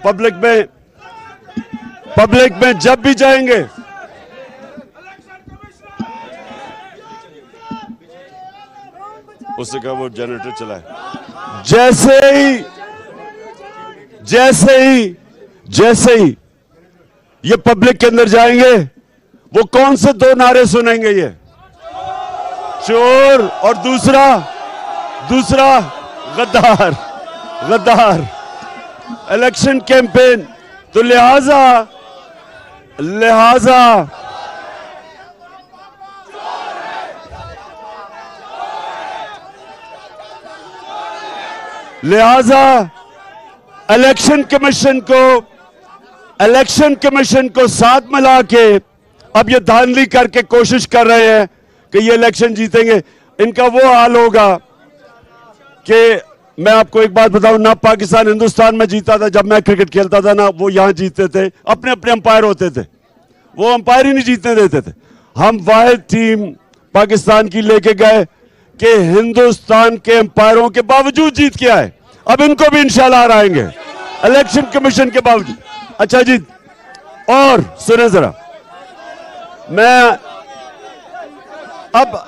Public में जब भी जाएंगे उससे कहा वो जनरेटर चलाए। जैसे ही ये पब्लिक के अंदर जाएंगे वो कौन से दो नारे सुनेंगे? ये चोर और दूसरा गद्दार इलेक्शन कैंपेन। तो लिहाजा इलेक्शन कमीशन को साथ मिला के अब ये धांधली करके कोशिश कर रहे हैं कि ये इलेक्शन जीतेंगे। इनका वो हाल होगा कि मैं आपको एक बात बताऊं, ना पाकिस्तान हिंदुस्तान में जीता था जब मैं क्रिकेट खेलता था, ना वो यहां जीतते थे। अपने अपने अंपायर होते थे, वो अंपायर ही नहीं जीतने देते थे। हम वाहिद टीम पाकिस्तान की लेके गए कि हिंदुस्तान के अंपायरों के बावजूद जीत के आए। अब इनको भी इंशाल्लाह हराएंगे इलेक्शन कमीशन के बावजूद। अच्छा जी, और सुने जरा, मैं अब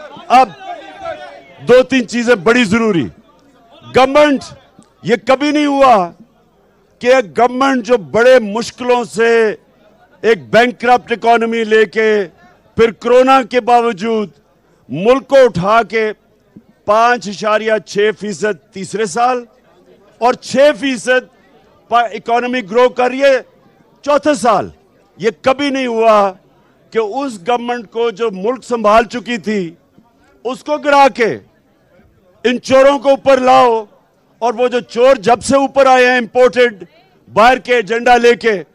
दो तीन चीजें बड़ी जरूरी। गवर्नमेंट, ये कभी नहीं हुआ कि गवर्नमेंट जो बड़े मुश्किलों से एक बैंकक्रप्ट इकोनॉमी लेके फिर कोरोना के बावजूद मुल्क को उठा के 5.6% तीसरे साल और 6% इकोनॉमी ग्रो कर रही है चौथे साल। ये कभी नहीं हुआ कि उस गवर्नमेंट को जो मुल्क संभाल चुकी थी उसको गिरा के इन चोरों को ऊपर लाओ। और वो जो चोर जब से ऊपर आए हैं इंपोर्टेड बाहर के एजेंडा लेके,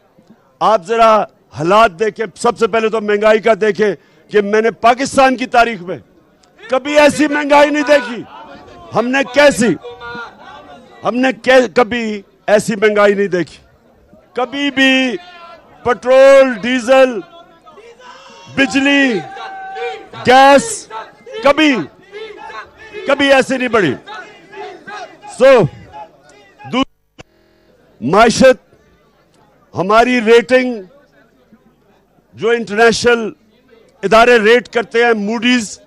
आप जरा हालात देखें। सबसे पहले तो महंगाई का देखें कि मैंने पाकिस्तान की तारीख में कभी ऐसी महंगाई नहीं देखी। कभी ऐसी महंगाई नहीं देखी। कभी भी पेट्रोल, डीजल, बिजली, गैस कभी ऐसे नहीं बढ़ी। माइशत, हमारी रेटिंग जो इंटरनेशनल इदारे रेट करते हैं, मूडीज,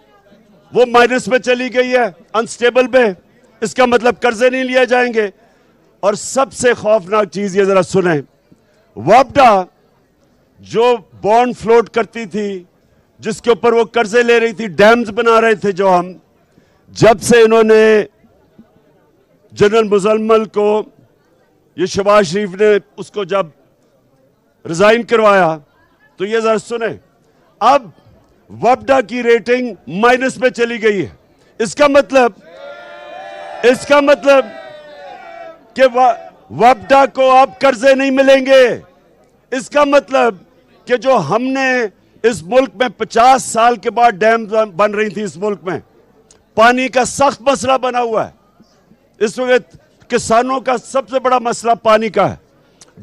वो माइनस में चली गई है, अनस्टेबल पे। इसका मतलब कर्जे नहीं लिए जाएंगे। और सबसे खौफनाक चीज ये जरा सुने, वापडा जो बॉन्ड फ्लोट करती थी, जिसके ऊपर वो कर्जे ले रही थी, डैम्स बना रहे थे जो हम, जब से इन्होंने जनरल मुजम्मल को, ये शहबाज शरीफ ने उसको जब रिजाइन करवाया, तो ये जरा सुने, अब वापडा की रेटिंग माइनस में चली गई है। इसका मतलब कि वापडा को अब कर्जे नहीं मिलेंगे। इसका मतलब कि जो हमने इस मुल्क में 50 साल के बाद डैम बन रही थी, इस मुल्क में पानी का सख्त मसला बना हुआ है। इस वक्त किसानों का सबसे बड़ा मसला पानी का है।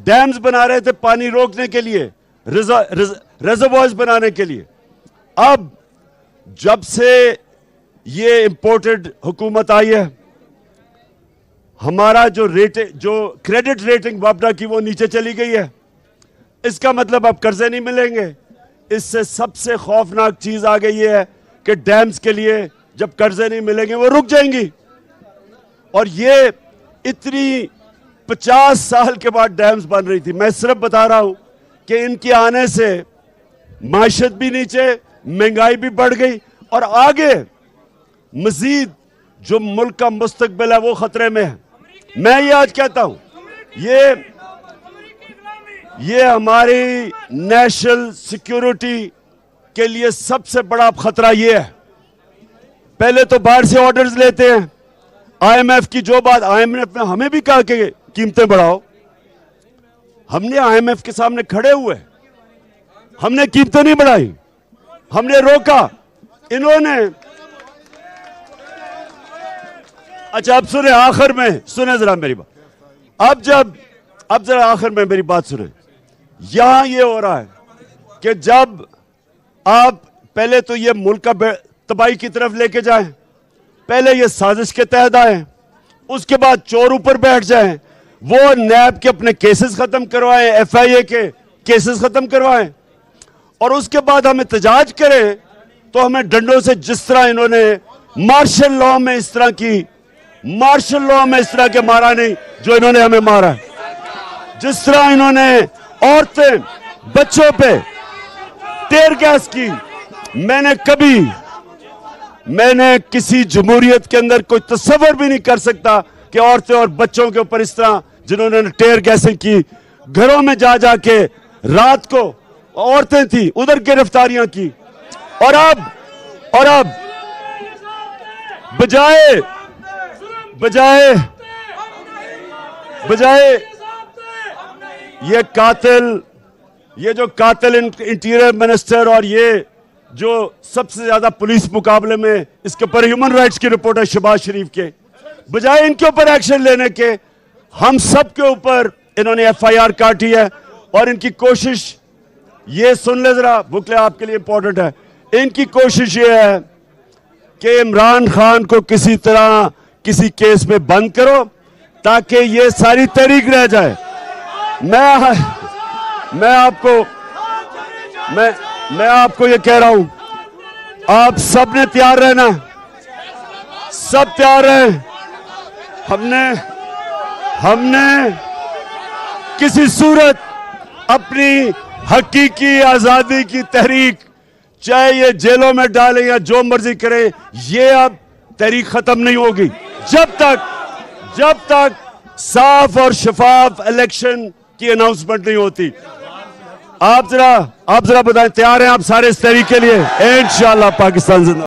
डैम्स बना रहे थे पानी रोकने के लिए, रिजर्वॉयर्स बनाने के लिए। अब जब से ये इंपोर्टेड हुकूमत आई है, हमारा जो क्रेडिट रेटिंग वापडा की वो नीचे चली गई है। इसका मतलब अब कर्जे नहीं मिलेंगे। इससे सबसे खौफनाक चीज आ गई है कि डैम्स के लिए जब कर्जे नहीं मिलेंगे वो रुक जाएंगी। और ये इतनी 50 साल के बाद डैम्स बन रही थी। मैं सिर्फ बता रहा हूं कि इनके आने से माशत भी नीचे, महंगाई भी बढ़ गई और आगे मजीद जो मुल्क का मुस्तकबिल है वो खतरे में है। मैं ये आज कहता हूं, ये हमारी नेशनल सिक्योरिटी के लिए सबसे बड़ा खतरा ये है। पहले तो बाहर से ऑर्डर्स लेते हैं, आईएमएफ की जो बात, आईएमएफ ने हमें भी कहा कि कीमतें बढ़ाओ। हमने आईएमएफ के सामने खड़े हुए, हमने कीमतें नहीं बढ़ाई, हमने रोका, इन्होंने। अच्छा अब सुने, आखिर में सुने जरा मेरी बात। अब जरा आखिर में मेरी बात सुने। यहां ये हो रहा है कि जब आप पहले तो ये मुल्क का तबाही की तरफ लेके जाएं, पहले ये साजिश के तहत आए, उसके बाद चोर ऊपर बैठ जाएं, वो नैब के अपने केसेस खत्म करवाएं, एफआईए के केसेस खत्म करवाएं, और उसके बाद हम एहतजाज करें तो हमें डंडों से, जिस तरह इन्होंने मार्शल लॉ में इस तरह के मारा नहीं जो इन्होंने हमें मारा है, जिस तरह इन्होंने औरतें बच्चों पे टेयर गैस की। मैंने किसी जमहूरियत के अंदर कोई तस्वर भी नहीं कर सकता कि औरतें और बच्चों के ऊपर इस तरह जिन्होंने टेयर गैसें की, घरों में जा जाके रात को औरतें थी उधर गिरफ्तारियां की। और अब बजाय ये जो कातिल इंटीरियर मिनिस्टर और ये जो सबसे ज्यादा पुलिस मुकाबले में इसके ऊपर ह्यूमन राइट्स की रिपोर्ट है शहबाज शरीफ के, बजाय इनके ऊपर एक्शन लेने के हम सब के ऊपर इन्होंने एफआईआर काटी है। और इनकी कोशिश, ये सुन ले जरा, बुकले आपके लिए इंपॉर्टेंट है, इनकी कोशिश ये है कि इमरान खान को किसी तरह किसी केस में बंद करो ताकि ये सारी तहरीक रह जाए। मैं आपको ये कह रहा हूं, आप सब ने तैयार रहना, सब तैयार रहे। हमने किसी सूरत अपनी हकीकी आजादी की तहरीक, चाहे ये जेलों में डालें या जो मर्जी करें, ये अब तहरीक खत्म नहीं होगी जब तक साफ और शफाफ इलेक्शन की अनाउंसमेंट नहीं होती। आप जरा बताएं, तैयार हैं आप सारे इस तहरीक के लिए? इंशाअल्लाह पाकिस्तान जिंदाबाद।